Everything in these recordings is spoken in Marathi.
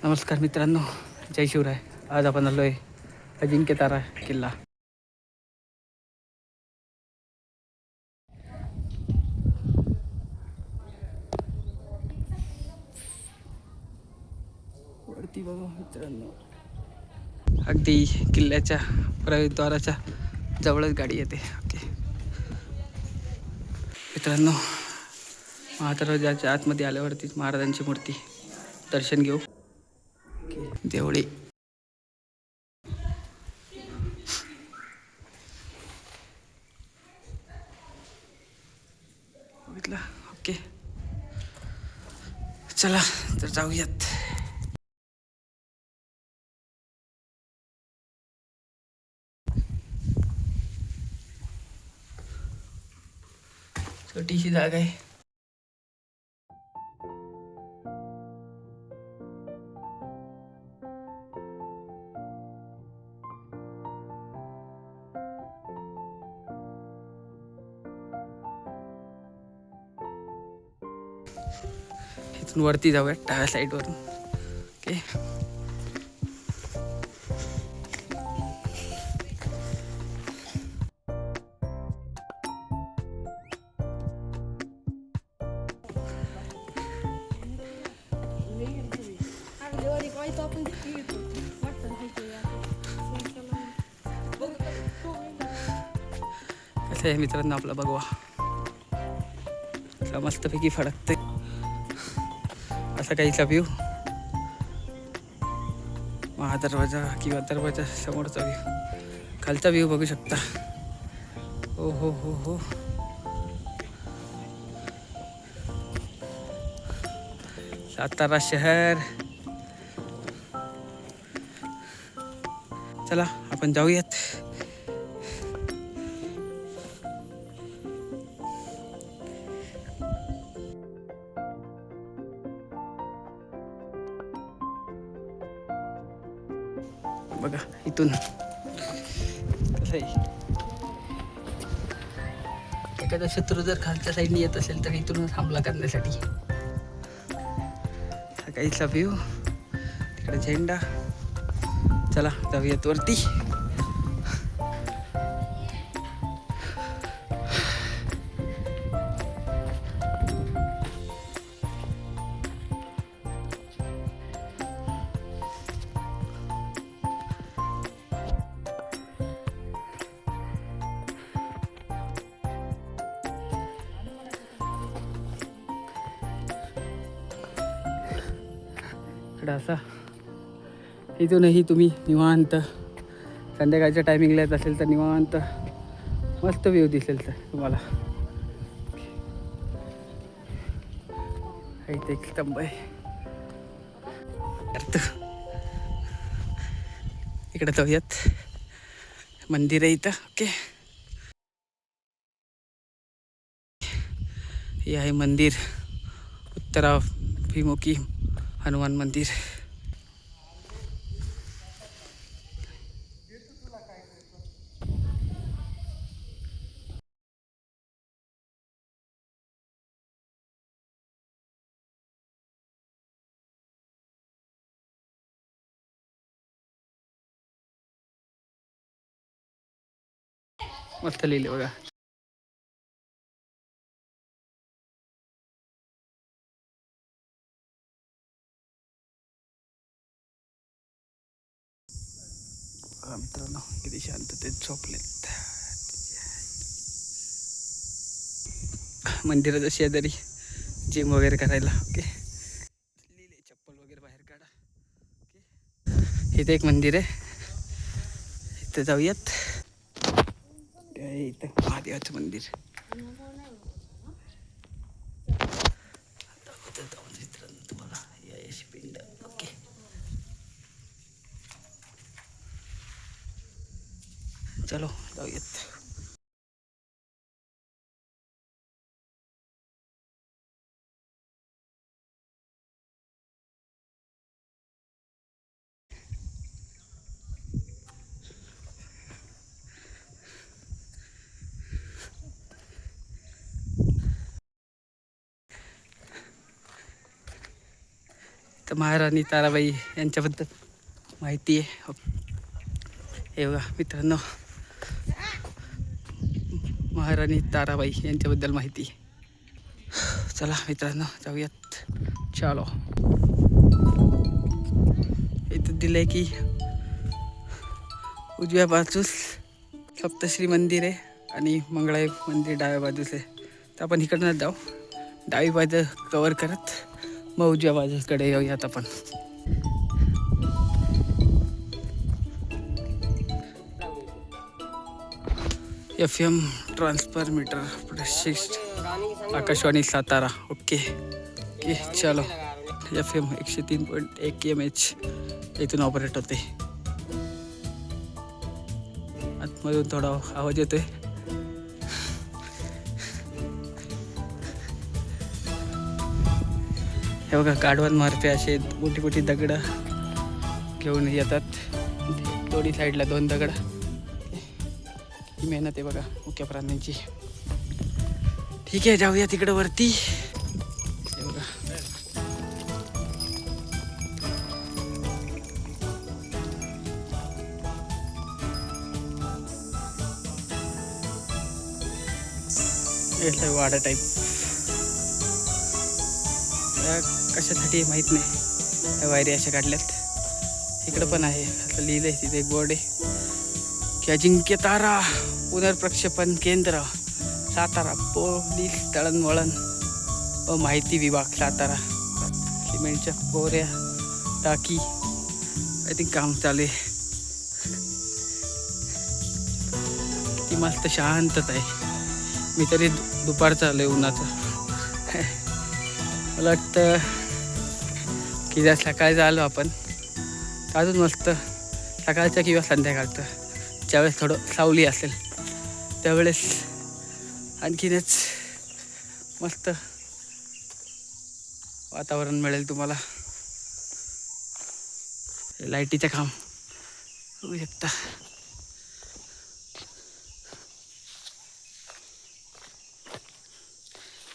नमस्कार मित्रांनो, जय शिवराय. आज आपण आलो आहे अजिंक्यतारा किल्ला. वरती बघा मित्रांनो, अगदी किल्ल्याच्या प्रवेशद्वाराच्या जवळच गाडी येते. ओके मित्रांनो, महादरवाजाच्या आतमध्ये आल्यावरतीच महाराजांची मूर्ती दर्शन घेऊ. देवळी बघितला. ओके चला तर जाऊयात. छोटीशी जागा आहे. इथून वरती जाऊयात डाव्या साईडवरून. ओके कसं आहे मित्रांनो, आपला भगवा मस्तपैकी फडकते असा काहीचा व्ह्यू. महादरवाजा किंवा दरवाजा समोरचा व्ह्यू, खालचा व्ह्यू बघू शकता. हो हो हो हो, सातारा शहर. चला आपण जाऊयात. बघा इथून कसं आहे, एखादा शत्रू जर खालच्या साईडने येत असेल तर इथूनच हमला करण्यासाठी. सकाळीचा व्ह्यू, तिकडे झेंडा. चला जाऊयात वरती. असा इथूनही तुम्ही निवांत संध्याकाळच्या टायमिंगला येत असेल तर निवांत मस्त व्ह्यू दिसेल तर तुम्हाला. इथे एक स्तंभ आहे, इकडे जाऊयात. मंदिर आहे इथं. ओके, हे आहे मंदिर, उत्तराभिमुखी हनुमान मंदिर. मस्त लिहिले बघा. मित्रांनो किती शांततेत झोपलेत. मंदिराच्या शेजारी जिम वगैरे करायला. ओके, लिहिले चप्पल वगैरे बाहेर काढा. ओके, इथे एक मंदिर आहे, इथं जाऊयात. इथं महादेवाचं मंदिर. तुम्हाला यश पिंड. ओके, चलो जाऊयात. तर महाराणी ताराबाई यांच्याबद्दल माहिती आहे. हे बघा मित्रांनो, महाराणी ताराबाई यांच्याबद्दल माहिती. चला मित्रांनो जाऊयात. चलो. इथं दिलंय की उजव्या बाजूस सप्तश्री मंदिर आहे आणि मंगळाई मंदिर डाव्या बाजूस आहे. तर आपण इकडनं जाऊ, डावी बाजू कवर करत मग उजव्या बाजूकडे येऊयात आपण. FM ट्रान्सफर मीटर प्रशिष्ट आकाशवाणी सातारा. ओके ओके चलो. FM 103.1 MH इथून ऑपरेट होते. आतमधून थोडा आवाज येतोय. हे बघा गाढवान मार्फे असे मोठी मोठी दगडं घेऊन येतात. दोन्ही साईडला 2 दगड. ही मेहनत आहे बघा मुख्य प्राण्यांची. ठीक आहे जाऊया तिकडं वरती. हे बघा वाडा टाईप. कशासाठी माहीत नाही, वायरी अशा काढल्यात. इकडं पण आहे, असं लिहिलं आहे तिथे एक बोर्ड आहे की अजिंक्य तारा पुनर्प्रक्षेपण केंद्र सातारा, पोलीस दळणवळण व माहिती विभाग सातारा. सिमेंटच्या पोऱ्या टाकी आय थिंक काम चालू आहे. किती मस्त शांतता आहे. मी तरी दुपारचं आलो आहे उन्हाचं. मला वाटतं की जर सकाळी आलो आपण अजून मस्त, सकाळचं किंवा संध्याकाळचं ज्यावेळेस थोडं सावली असेल त्यावेळेस आणखीनच मस्त वातावरण मिळेल तुम्हाला. लाईटीचं काम बघू शकता.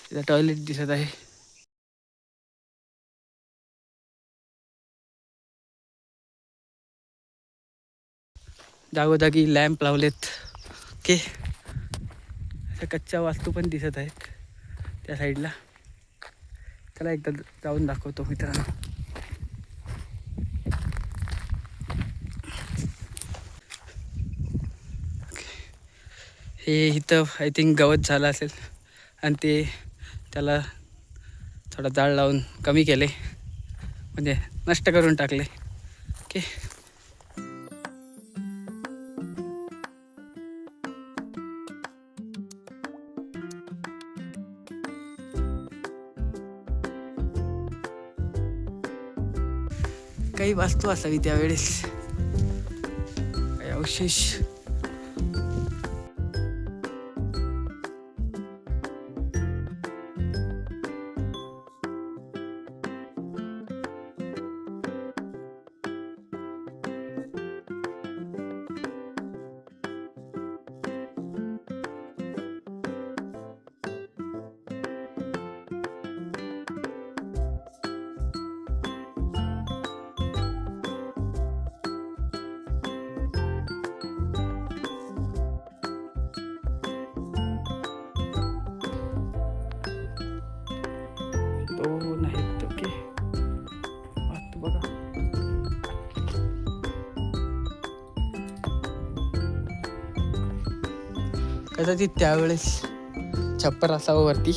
तिथं टॉयलेट दिसत आहे. जागोजागी लॅम्प लावलेत. ओके, अशा कच्च्या वास्तू पण दिसत आहेत त्या साईडला. त्याला एकदा जाऊन दाखवतो मित्रांनो. हे इथं आय थिंक गवत झालं असेल आणि ते त्याला थोडा जाळ लावून कमी केले, म्हणजे नष्ट करून टाकले. ओके, काही वास्तू असावी त्यावेळेस, काही अवशेष. दोन आहेत. ओके, वास्तू बघा. कदाचित त्यावेळेस छप्पर असावं वरती.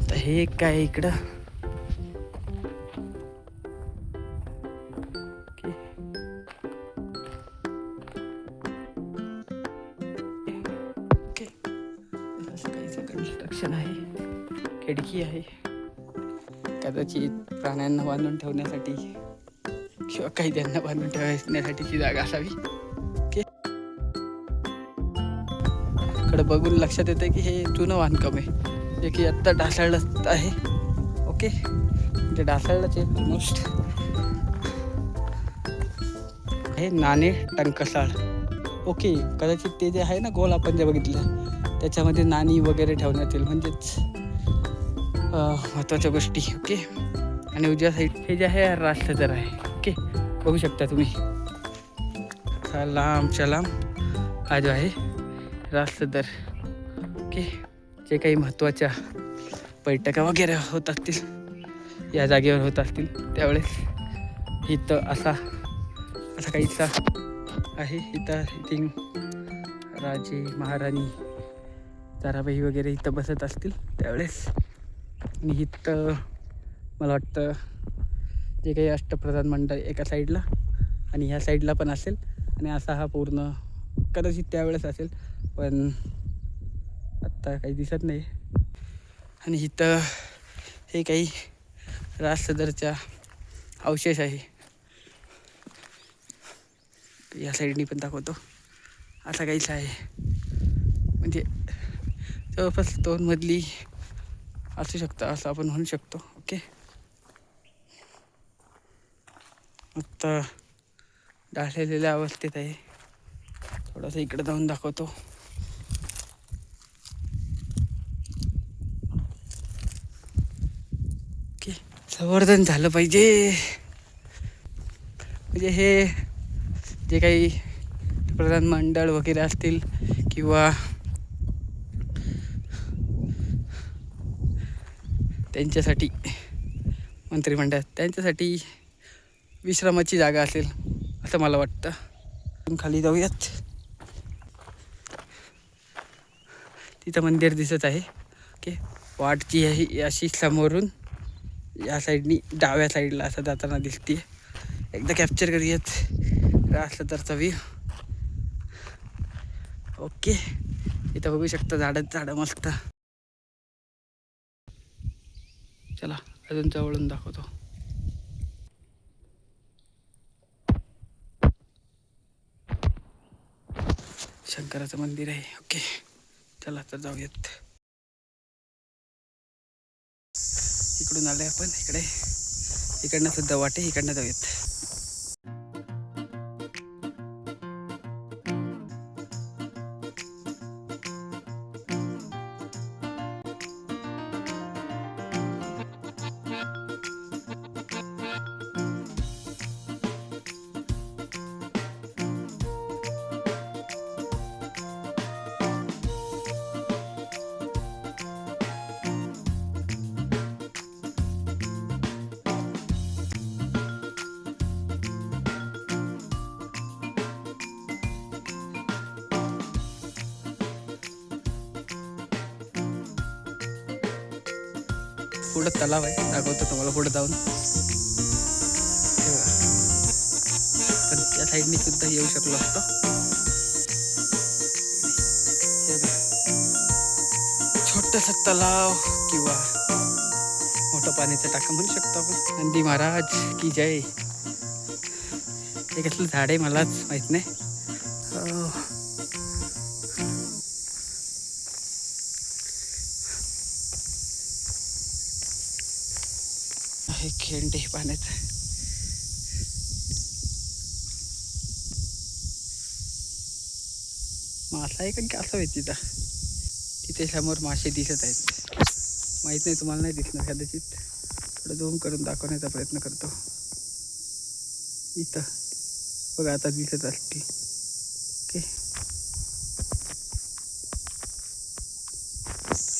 तर हे काय इकडं. कन्स्ट्रक्शन आहे, खिडकी आहे. कदाचित प्राण्यांना बांधून ठेवण्यासाठी किंवा काही त्यांना बांधून ठेवण्यासाठीची जागा असावी. ओके, इकडे बघून लक्षात येतं की हे जुनं बांधकाम आहे, जे की आत्ता ढासळत आहे. ओके, ते ढासळलंच आहे ऑलमोस्ट. हे नाणे टंकसाळ. ओके, कदाचित ते जे आहे ना गोल आपण जे बघितलं त्याच्यामध्ये नाणी वगैरे ठेवण्यात येईल, म्हणजेच महत्त्वाच्या गोष्टी. ओके. आणि उजव्या साईड हे जे आहे राजसदर आहे. ओके, बघू शकता तुम्ही. लांबच्या लांब हा जो आहे राजसदर. ओके, जे काही महत्त्वाच्या बैठका वगैरे होत असतील या जागेवर होत असतील त्यावेळेस इथं असा काहीसा आहे. इथं राजे महाराणी ताराबाई वगैरे इथं बसत असतील त्यावेळेस. आणि इथं मला वाटतं जे काही अष्टप्रधान मंडळ एका साईडला आणि ह्या साईडला पण असेल. आणि असा हा पूर्ण कदाचित त्यावेळेस असेल, पण आत्ता काही दिसत नाही. आणि इथं हे काही राजसदरच्या अवशेष आहे. या साईडनी पण दाखवतो. असा काहीच आहे, म्हणजे जवळपास 2 मजली असू शकतं असं आपण म्हणू शकतो. ओके, आत्ता ढासळलेल्या अवस्थेत आहे. थोडंसं इकडे जाऊन दाखवतो. ओके, संवर्धन झालं पाहिजे. म्हणजे हे जे काही प्रधान मंडळ वगैरे असतील किंवा त्यांच्यासाठी मंत्रिमंडळ त्यांच्यासाठी विश्रामाची जागा असेल असं मला वाटतं. खाली जाऊयात. तिथं मंदिर दिसत आहे. ओके, वाट जी आहे अशी समोरून या साईडनी डाव्या साईडला असं जाताना दिसते. एकदा कॅप्चर करूयात राजसदरचा व्ह्यू. ओके, इथं बघू शकता झाडं मस्त. चला अजून जवळून दाखवतो. शंकराचं मंदिर आहे. ओके, चला तर जाऊयात. इकडून आलोय आपण. इकडनं सुद्धा वाटे, इकडनं जाऊयात. पुढं तलाव आहे, दाखवतो तुम्हाला पुढे जाऊन. पण त्या साईडनी सुद्धा येऊ शकलो असतो. छोटंसं तलाव किंवा मोठं पाण्याचं टाकं म्हणू शकतो आपण. नंदी महाराज की जय. हे कसलं झाड आहे मलाच माहित नाही. हे खेंडे पाण्याचं. मासा आहे का असं माहिती तिथे समोर मासे दिसत आहेत. माहित नाही, तुम्हाला नाही दिसणार कदाचित. थोडं झूम करून दाखवण्याचा प्रयत्न करतो. इथं बघा, आता दिसत असतील. ओके,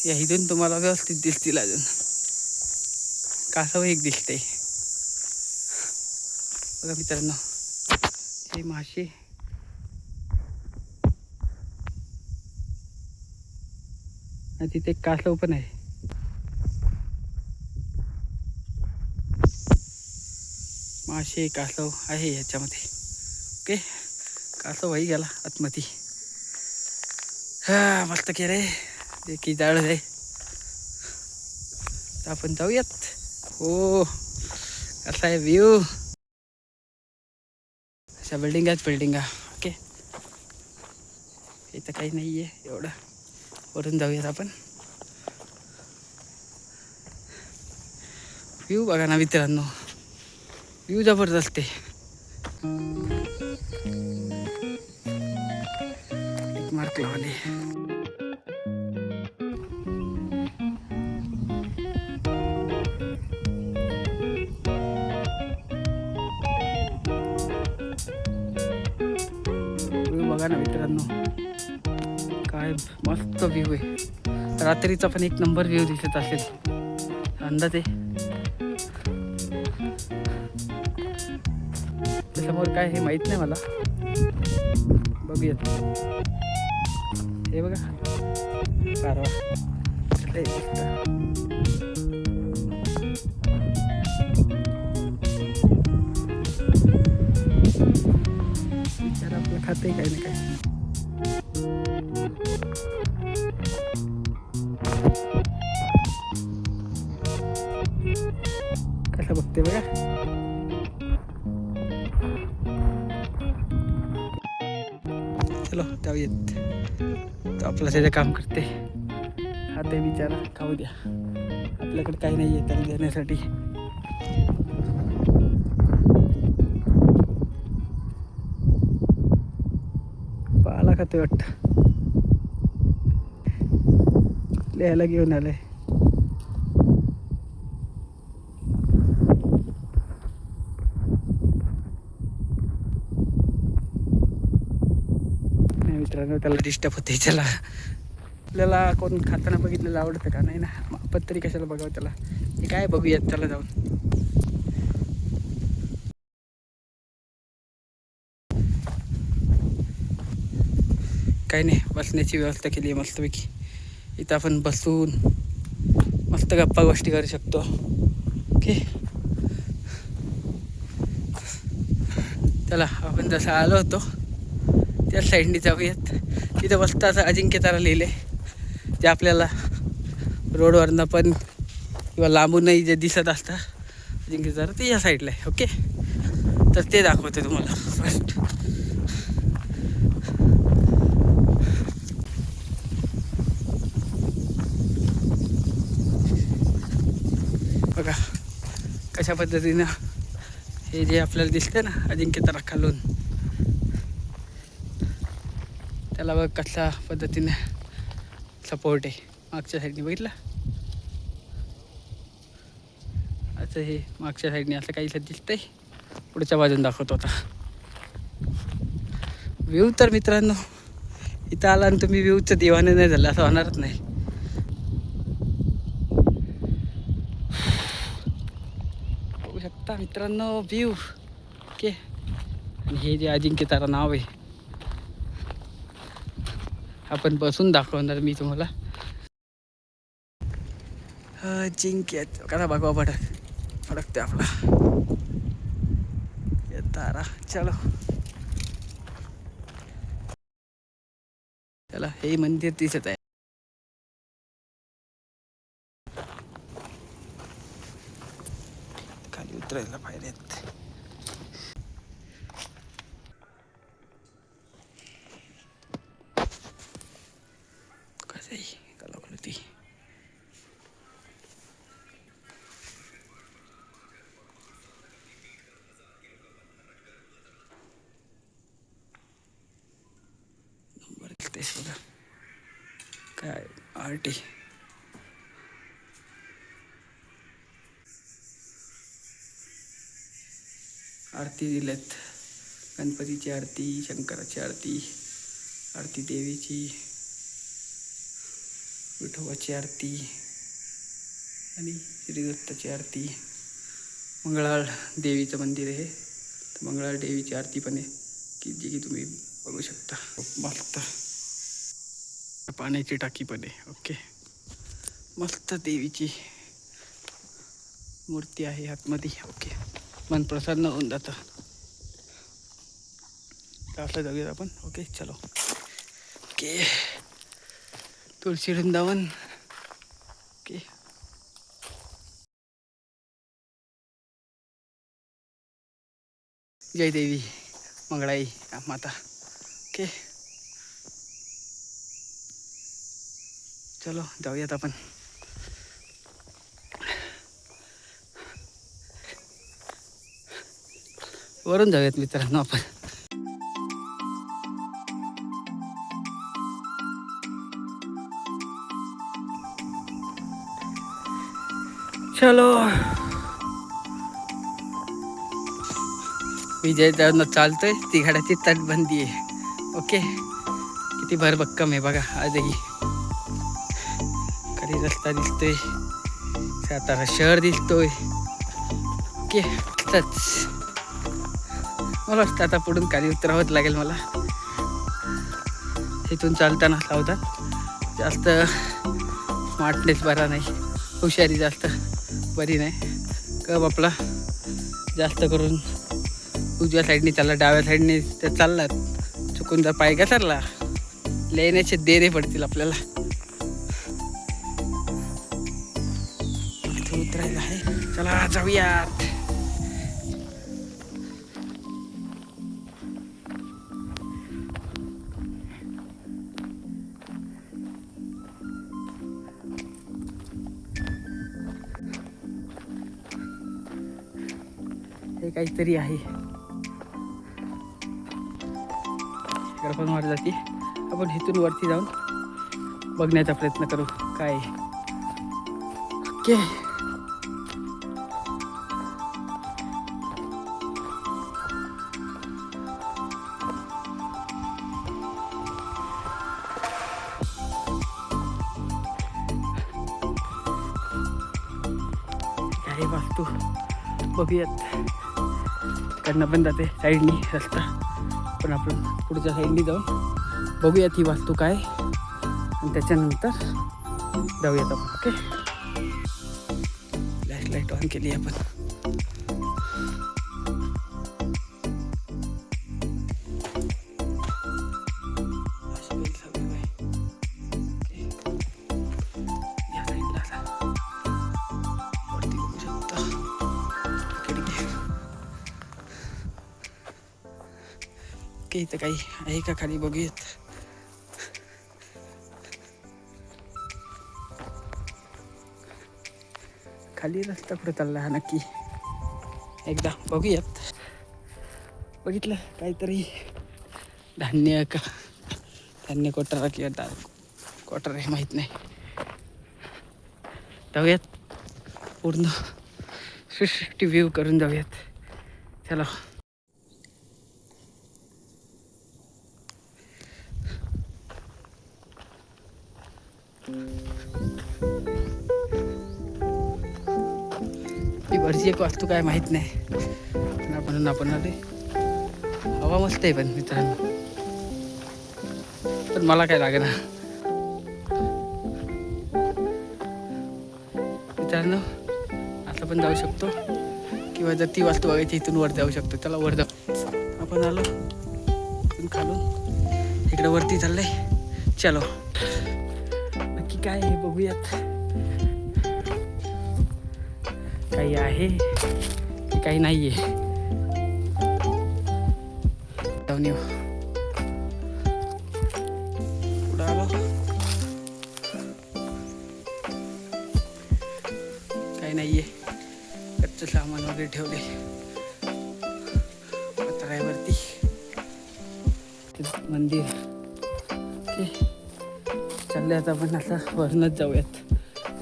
या इथून तुम्हाला व्यवस्थित दिसतील. अजून कासव एक दिसते बघा मित्रांनो. हे मासे आणि तिथे कासव पण आहे. मासे कासव आहे याच्यामध्ये. ओके, कासव भाई गेला आतमध्ये. हा मस्त के रे, ते की जाळ आहे. आपण जाऊयात. हो, कसा आहे व्ह्यू. अशा बिल्डिंगा. ओके, इथं काही नाही आहे एवढं. वरून जाऊयात आपण. व्ह्यू बघा ना मित्रांनो, व्ह्यू जबरदस्त आहे. एक मार्क लावले. बघा ना मित्रांनो, काय मस्त व्ह्यू आहे. रात्रीचा पण एक नंबर व्ह्यू दिसत असेल अंदाज आहे. समोर काय हे माहित नाही मला, बघूयात. हे बघा कारवा आपलं खाते काय ना काय. कसं बघते बघा. चलो जाऊयात. तो आपलं त्याचं काम करते, खाते बिचारा, खाऊ द्या. आपल्याकडे काही नाही आहे त्याला देण्यासाठी. पाला खाते वाटतं, लिहायला घेऊन आलंय. मित्रांनो त्याला डिस्टर्ब होते. चला, आपल्याला कोण खाताना बघितलेलं आवडतं का? नाही ना, आपण तरी कशाला बघावं त्याला. हे काय बघूयात त्याला जाऊन. काही नाही, बसण्याची व्यवस्था केली आहे मस्तपैकी. इथं आपण बसून मस्त गप्पा गोष्टी करू शकतो. ओके, चला आपण जसं आलो होतो त्या साईडने जाऊयात. तिथं मस्त असं अजिंक्य तारा लिहिले, जे आपल्याला रोडवरनं पण किंवा लांबूनही जे दिसत असतं अजिंक्य तारा, ते या साईडला आहे. ओके, तर ते दाखवते तुम्हाला फर्स्ट. बघा कशा पद्धतीनं हे जे आपल्याला दिसतं ना अजिंक्य तारा खालून, त्याला बघ कशा पद्धतीने सपोर्ट आहे. मागच्या साईडने बघितलं असं, हे मागच्या साईडने असं काहीसं दिसतंय. पुढच्या बाजून दाखवतो आता व्ह्यू. तर मित्रांनो इथं आला आणि तुम्ही व्ह्यूचं दिवाने नाही झालं असं होणारच नाही. बघू शकता मित्रांनो व्ह्यू. ओके, आणि हे जे अजिंक्य तारा नाव आहे आपण बसून दाखवणार मी तुम्हाला. अजिंक्य कसा बघवा फडकते आपला तारा. चलो चला, हे मंदिर दिसत आहे. खाली उतरायला पायऱ्या आहेत. कसं आहे कलाकृती. तेच बघा काय आरती. आरती दिल्यात, गणपतीची आरती, शंकराची आरती, आरती देवीची, विठोबाची आरती आणि श्रीदत्ताची आरती. मंगळाळ देवीचं मंदिर आहे, तर मंगळाळ देवीची आरती पण आहे की जी की तुम्ही बघू शकता. मस्त पाण्याची टाकी पण आहे. ओके, मस्त देवीची मूर्ती आहे आतमध्ये. ओके, मन प्रसन्न होऊन जातं. असं जाऊयात आपण. ओके चलो. ओके, तुळशी वृंदावन. ओके, जय देवी मंगळाई माता. ओके चलो जाऊयात आपण. वरून जाऊयात मित्रांनो आपण. चलो, विजय जाऊन चालतोय. ती गाड्याची तटबंदी आहे. ओके. किती भरभक्कम आहे बघा आजही. खाली रस्ता दिसतोय, सातारा शहर दिसतोय. ओके. मला वाटतं आता पुढून खाली उतरावंच लागेल मला. इथून चालताना सावधान, जास्त स्मार्टनेस बरा नाही, हुशारी जास्त बरी नाही. कब आपला जास्त करून उजव्या साईडने चालला, डाव्या साईडने तर चाललात, चुकून जर पाय घसरला लेण्याचे देरे पडतील आपल्याला. इथं उतरायला आहे, चला जाऊयात. हे काहीतरी आहे, इकडे पण वर जाते. आपण इथून वरती जाऊन बघण्याचा प्रयत्न करू काय. ओके. काय वास्तू बघूयात. कडनं पण जाते साईडनी रस्ता, पण आपण पुढच्या साईडनी जाऊन बघूयात ही वास्तू काय, आणि त्याच्यानंतर जाऊयात आपण. ओके. फ्लॅशलाईट ऑन केली आपण. इथं काही आहे का खाली बघूयात. खाली रस्ता कुठे चालला हा नक्की, एकदा बघूयात. बघितलं काहीतरी धान्य का, धान्य कोटारा किंवा डाळ कोटारा हे माहीत नाही. जाऊयात, पूर्ण 360 व्ह्यू करून जाऊयात. चला. ही वरची एक वास्तू काय माहीत नाही, आपण आले. हवा मस्त आहे पण मित्रांनो, पण मला काय लागेना. मित्रांनो असं पण जाऊ शकतो, किंवा जर ती वास्तू बघायची इथून वर जाऊ शकतो. त्याला वर जाऊ. आपण आलो इथून खालून, इकडे वरती चाललंय. चलो नक्की काय आहे बघूयात. काही आहे की काही नाही आहे. जाऊन येऊ. पुढं आलो, काही नाही आहे. कच्चं सामान वगैरे ठेवले पत्र्यावरती. मंदिर. चालले आता आपण असं वरूनच जाऊयात.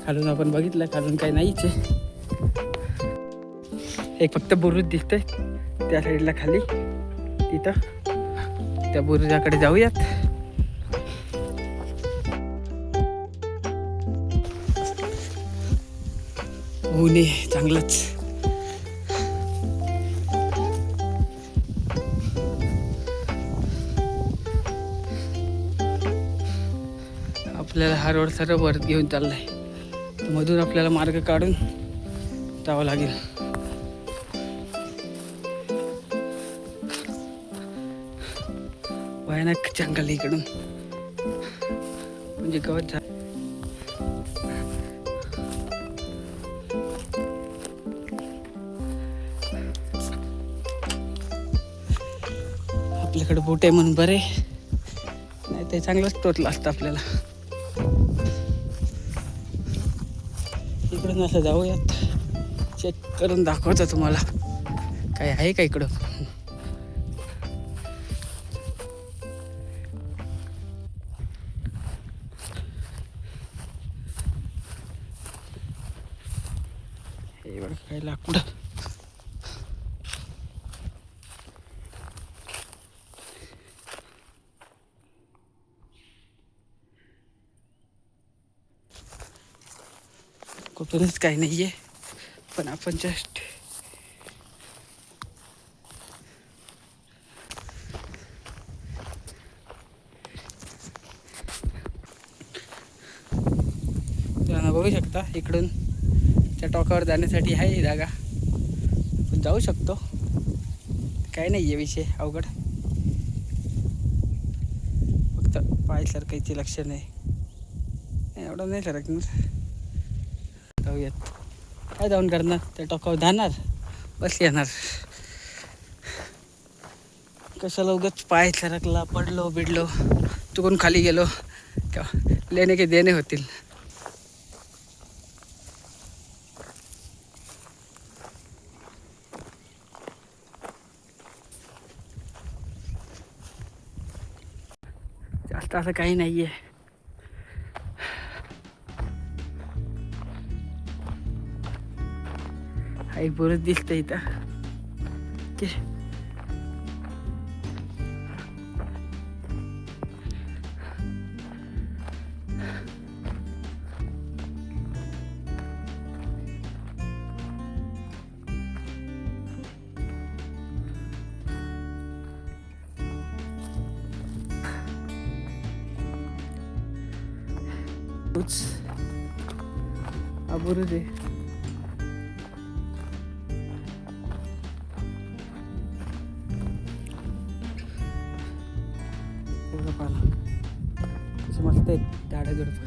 खालून आपण बघितलं, खालून काही नाहीच आहे. एक फक्त बुरुज दिसतंय त्या साईडला खाली, तिथं त्या बुरुजाकडे जाऊयात. ऊन आहे चांगलंच. आपल्याला हा रोड सर्व वर घेऊन चाललाय, मधून आपल्याला मार्ग काढून जावं लागेल. भयानक जंगल इकडून, म्हणजे गवत आपल्याकडे बोट आहे म्हणून बरे, नाही ते चांगलंच टोचलं असतं आपल्याला. इकडून असं जाऊयात, चेक करून दाखवतो तुम्हाला काय आहे का इकडं. हे बघा काय लाकूड. इथूनच काही नाही आहे, पण आपण जस्ट बघू शकता. इकडून त्या टोकावर जाण्यासाठी आहे जागा, पण जाऊ शकतो, काही नाही आहे विषय अवघड. फक्त पाय सरकायचे लक्षण आहे, एवढं नाही सरकणार. जाऊयात. काय जाऊन करणार, त्या टोकावर जाणार, बस येणार. कशाला उगाच पाय सरकला, पडलो बिडलो, चुकून खाली गेलो, लेणे के देणे होतील. जास्त असं काही नाही आहे. हा एक बरंच दिसतं इथं. ओके, बुरुज आहे. मस्त आहे झाडं झुडपं.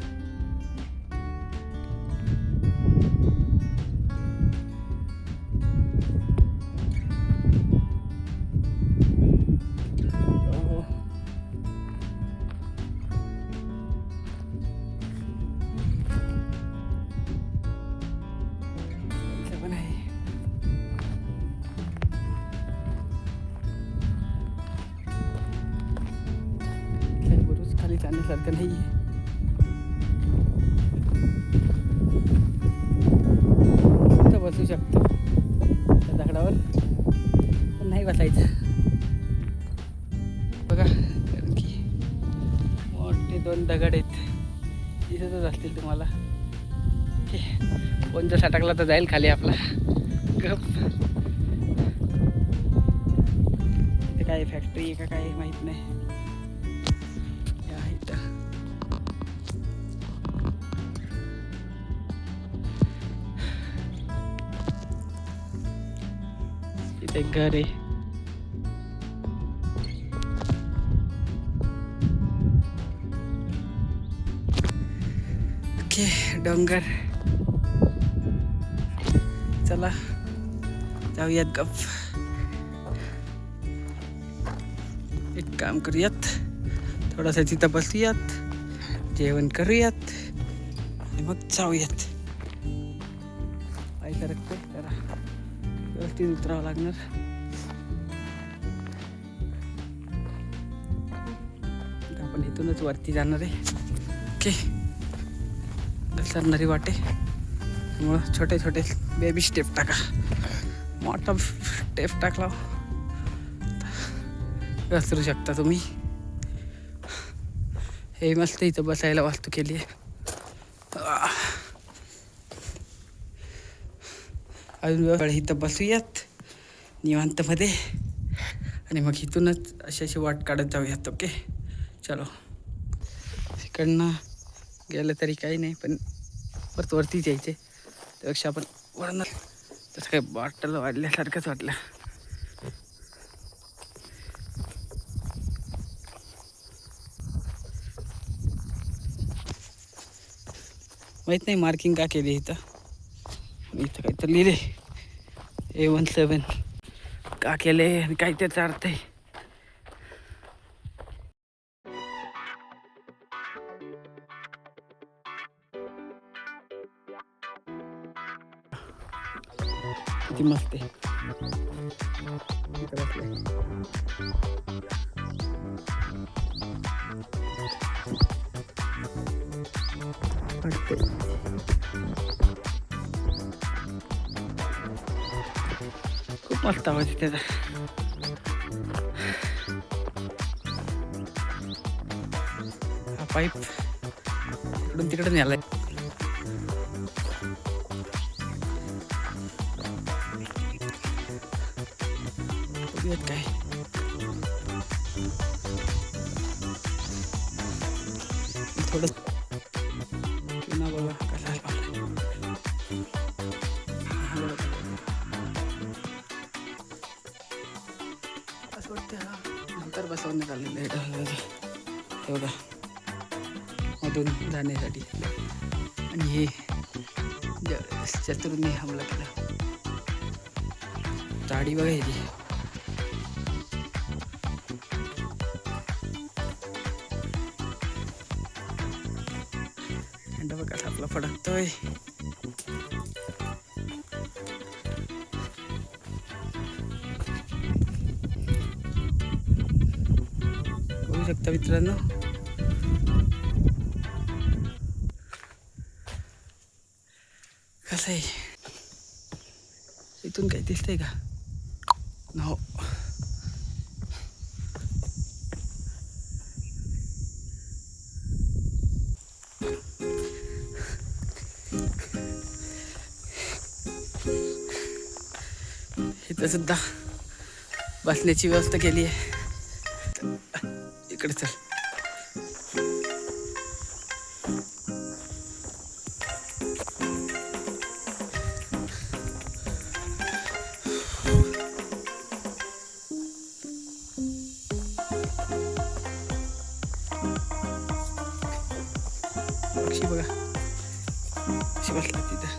जाण्यासारखं नाही आहे. बसू शकतो त्या दगडावर, पण नाही बसायचं. बघा, कारण की मोठे 2 दगड आहेत, दिसतच असतील तुम्हाला. कोणत्या सटकला तर जाईल खाली आपला. गप. इथे काय फॅक्टरी आहे का काय माहीत नाही. इथे घर आहे. ओके, डोंगर. चला जाऊयात गप. एक काम करूयात, थोडासा तिथं बसूयात, जेवण करूयात आणि मग जाऊयात. पाय सरकतोय जरा, व्यवस्थित उतरावं लागणार. आपण इथूनच वरती जाणार आहे. ओके, घसरणारी वाटे, त्यामुळं छोटे छोटे बेबी स्टेप टाका. मोठा स्टेप टाकला घसरू शकता तुम्ही. हे मस्त इथं बसायला वास्तू केली आहे. अजून वेळ इथं बसूयात निवांतमध्ये आणि मग इथूनच अशी वाट काढत जाऊयात. ओके, चलो. इकडनं गेलं तरी काही नाही, पण परत वरतीच यायचे, त्यापेक्षा आपण वरनं. तसं काही बॉटल वाढल्यासारखंच वाटलं. माहीत नाही मार्किंग का केली इथं. इथं काही तर लिहिले A17 का केले आणि काय त्याचा अर्थ आहे. किती मस्त आहे. खूप मस्त आवाज आहे त्याचा. हा पाईप इकडून तिकडे न्यालाय. बघूयात काय. थोडं पुन्हा बघा कसा असं वाटतं नंतर बसवण्यात आलेलं आहे एवढा मधून जाण्यासाठी. आणि हे शत्रूंनी हमला केला. दाढी बघा ह्याची. थंड बघा आपला फडकतोय. बघू शकता मित्रांनो, कसं आहे. इथून काही दिसतंय का? नो. इथं सुद्धा बसण्याची व्यवस्था केली आहे. इकडे चल. पक्षी बघा कशी बसला तिथं.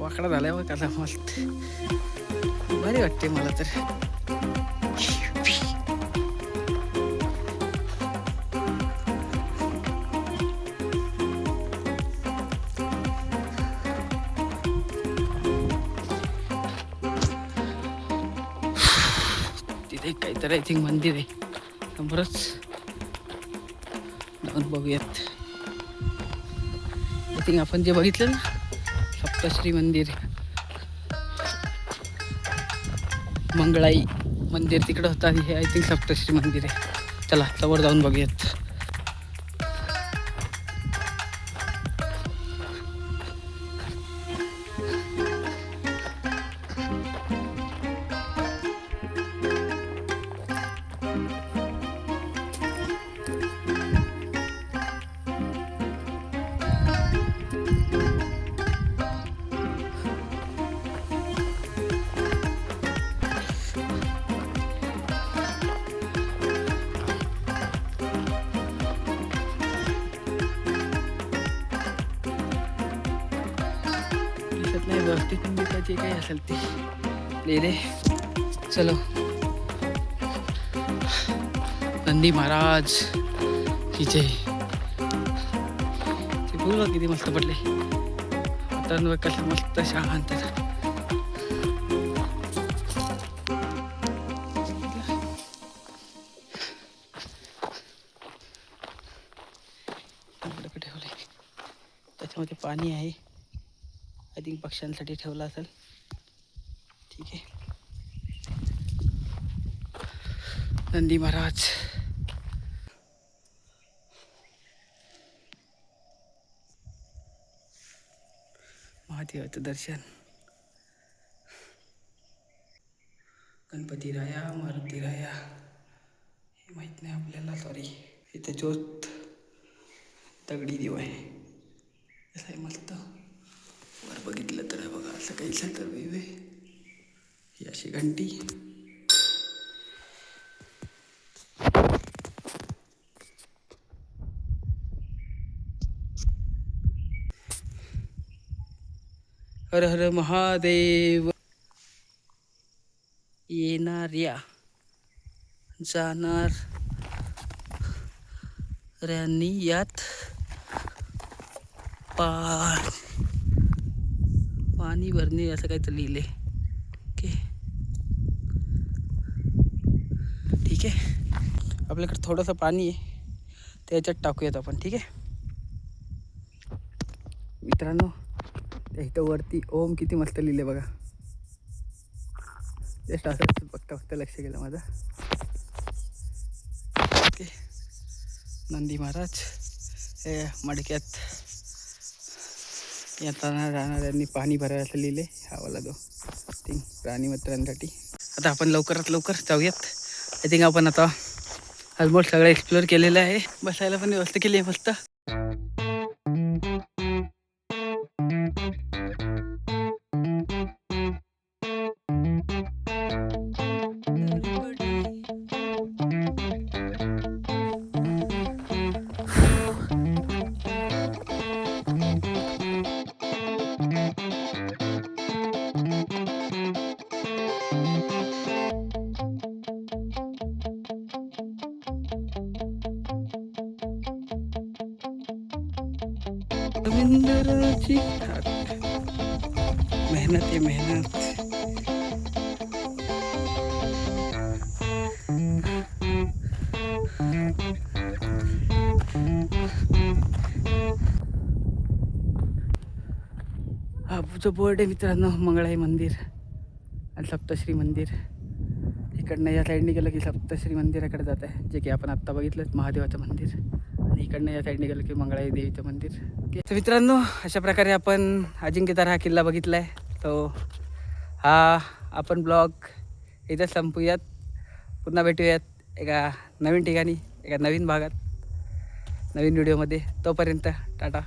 वाकडा झालाय बघ कसा मस्त भारी वाटते मला तर. तिथे काहीतरी आय थिंक मंदिर आहे समोरच, जाऊन बघूयात. आय थिंक आपण जे बघितलं ना सप्तश्री मंदिर, मंगळाई मंदिर तिकडं होतं आणि हे आय थिंक सप्तश्री मंदिर आहे. चला समोर जाऊन बघूयात. नाही व्यवस्थित जे काही असेल ते लिहिले. चलो नंदी महाराज की जय. ते फुल किती मस्त पडले. वातावरण कसं मस्त शांत. ठेवले त्याच्यामध्ये पाणी आहे. आय थिंक पक्ष्यांसाठी ठेवला असेल. ठीक आहे. नंदी महाराज महादेवाचं दर्शन. गणपती राया मारुती राया हे माहीत नाही आपल्याला. सॉरी. इथे ज्योत दगडी देव आहे. असं आहे मस्त. वर बघितलं तर बघा असं काही तर वेवे ही अशी घंटी. हर हर महादेव. येणाऱ्या जाणाऱ्यांनी यात पाणी भरणे असं काहीतरी लिहिले. ओके ठीक आहे. आपल्याकडे थोडंसं पाणी आहे त्याच्यात टाकूयात आपण. ठीक आहे मित्रांनो. त्या इथं वरती ओम किती मस्त लिहिले बघा. जस्ट असंच बघता लक्ष गेलं माझं. ओके नंदी महाराज हे मडक्यात येताना जाणाऱ्यांनी पाणी भरायला लिहिले. हा वाला दो थिंक प्राणी मित्रांसाठी. आता आपण लवकरात लवकर जाऊयात. आय थिंक आपण आता ऑलमोस्ट सगळं एक्सप्लोअर केलेलं आहे. बसायला पण व्यवस्था केली आहे मस्त. रवींद्रची मेहनत आहे मेहनत. हा जो बोर्ड आहे मित्रांनो मंगळाई मंदिर आणि सप्तश्री मंदिर. इकडनं या साईडने गेलं की सप्तश्री मंदिराकडे जात आहे, जे की आपण आत्ता बघितलं महादेवाचं मंदिर. आणि इकडनं या साईडने गेलं की मंगळाई देवीचं मंदिर. तर मित्रांनो अशा प्रकारे आपण अजिंक्यतारा हा किल्ला बघितला आहे. तो हा आपण ब्लॉग इथं संपूयात. पुन्हा भेटूयात एका नवीन ठिकाणी एका नवीन भागात नवीन व्हिडिओमध्ये. तोपर्यंत टाटा.